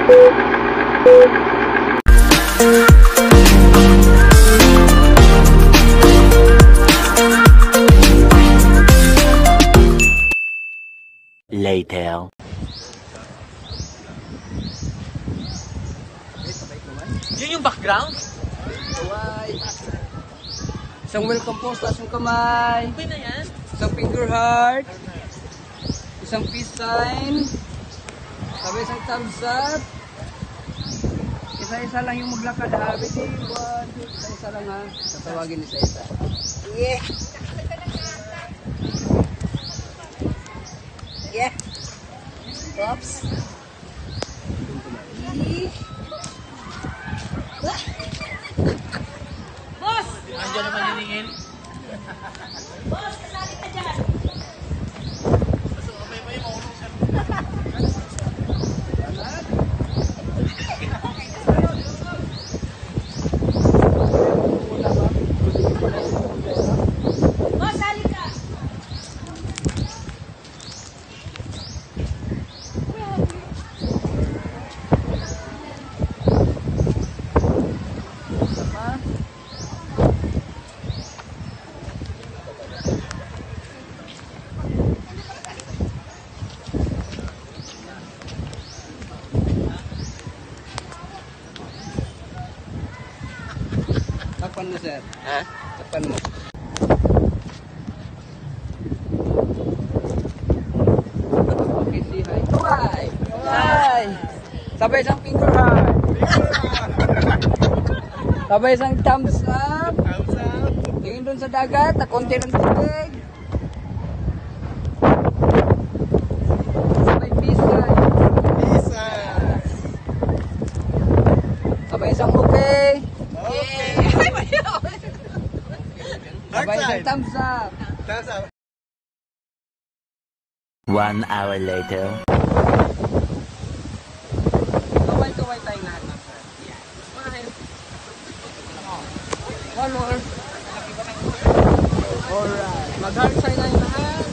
Later. Yun yung background? Kaway. Isang welcome po sa asong kamay. Okay na yan? Isang finger heart. Isang peace sign. Sabay isang thumbs up. Isa-isa lang yung maglakad ha. Isa-isa lang ha. Tatawagin isa-isa. Yeah. Yeah. Oops. Boss! Andiyan naman hiningin. Boss, kasali ka dyan. Boss, sali ka. Takpan mo, sir. Ha? Takpan mo. Okay, say hi. Hi! Hi! Sabay isang finger heart. Sabay isang thumbs up. Tingin dun sa dagat, na konti ng tubig. Sabay peace sign. Sabay isang okay. Sabay isang thumbs up. 1 hour later. Kaway-kaway tayo lahat. One more. Alright. Mag-heart sign na yung lahat.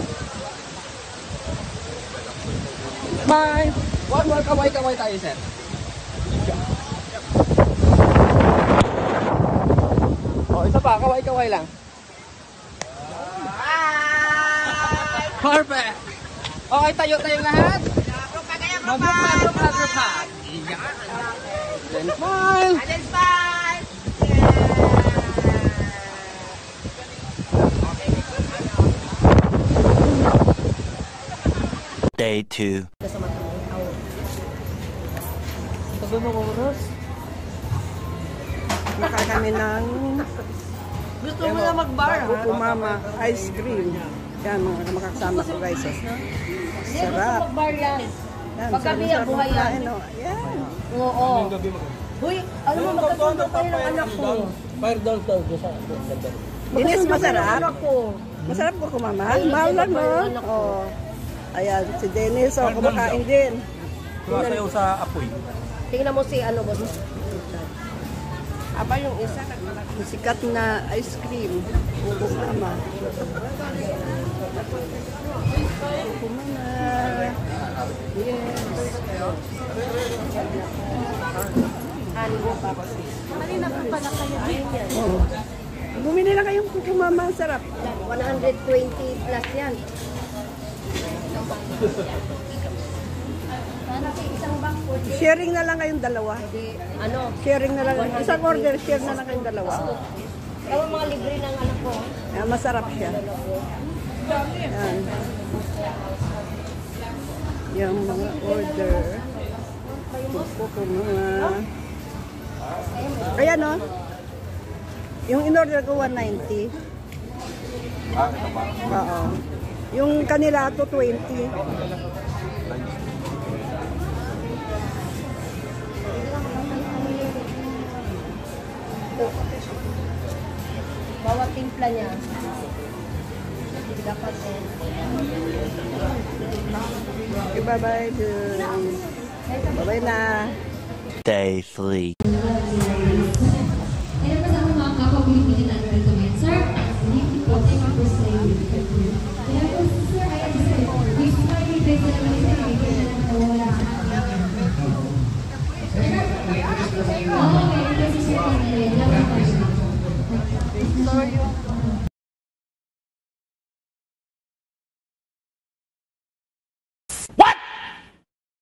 Bye! One more kaway-kaway tayo, sir. Oh, isa pa. Kaway-kaway lang. Perfect! Okay, tayo lahat. Mag-group. Then smile! Day 2. Makain kami ng Gusto mo na mag-bar, ha? Buko Mama ice cream. Yan, mga makakasama ko guys. Oh. Hindi, gusto Sarap. mag-bar yan. Yan, Paggabi sarap ang buhay yan. kumain, oh. Yan. Oo. Uy, alam mo, magkasundo kayo ng anak ko. Dinis, masarap. Ako. Masarap Buko Mama. Mahal lang, no? Oh. Ayan, si Dennis, oh, kumakain din. Sayo sa apoy. Tingnan mo si ano, boss. Aba yung isa, yung sikat na ice cream. Buko Mama. Buko Mama. Yes. Kanina pa pala kayo din yan. Oh. Bumili na kayong Buko Mama, sarap. 120 plus yan. Isang bangko. Sharing na lang kayong dalawa. Ano? Sharing na lang. Isang order, share na lang kayong dalawa. Ewan mga libre ng anak ko. Ayan, masarap siya. Ayan. Yung mga order. Buko Mama. Ayan, no? Yung in-order ko, 190. Oo. Yung kanila, 220. Bawat timpla niya. Dapat eh. Okay, bye-bye. Bye-bye na. Day 3. Kaya pa sa mga kapag-Pilipinan natin ito ngayon, sir, thank you po for staying with me. Kaya po, sir, I am sorry. We finally visit the Oo, meron kasi sa pagkain. Dapat pa siya.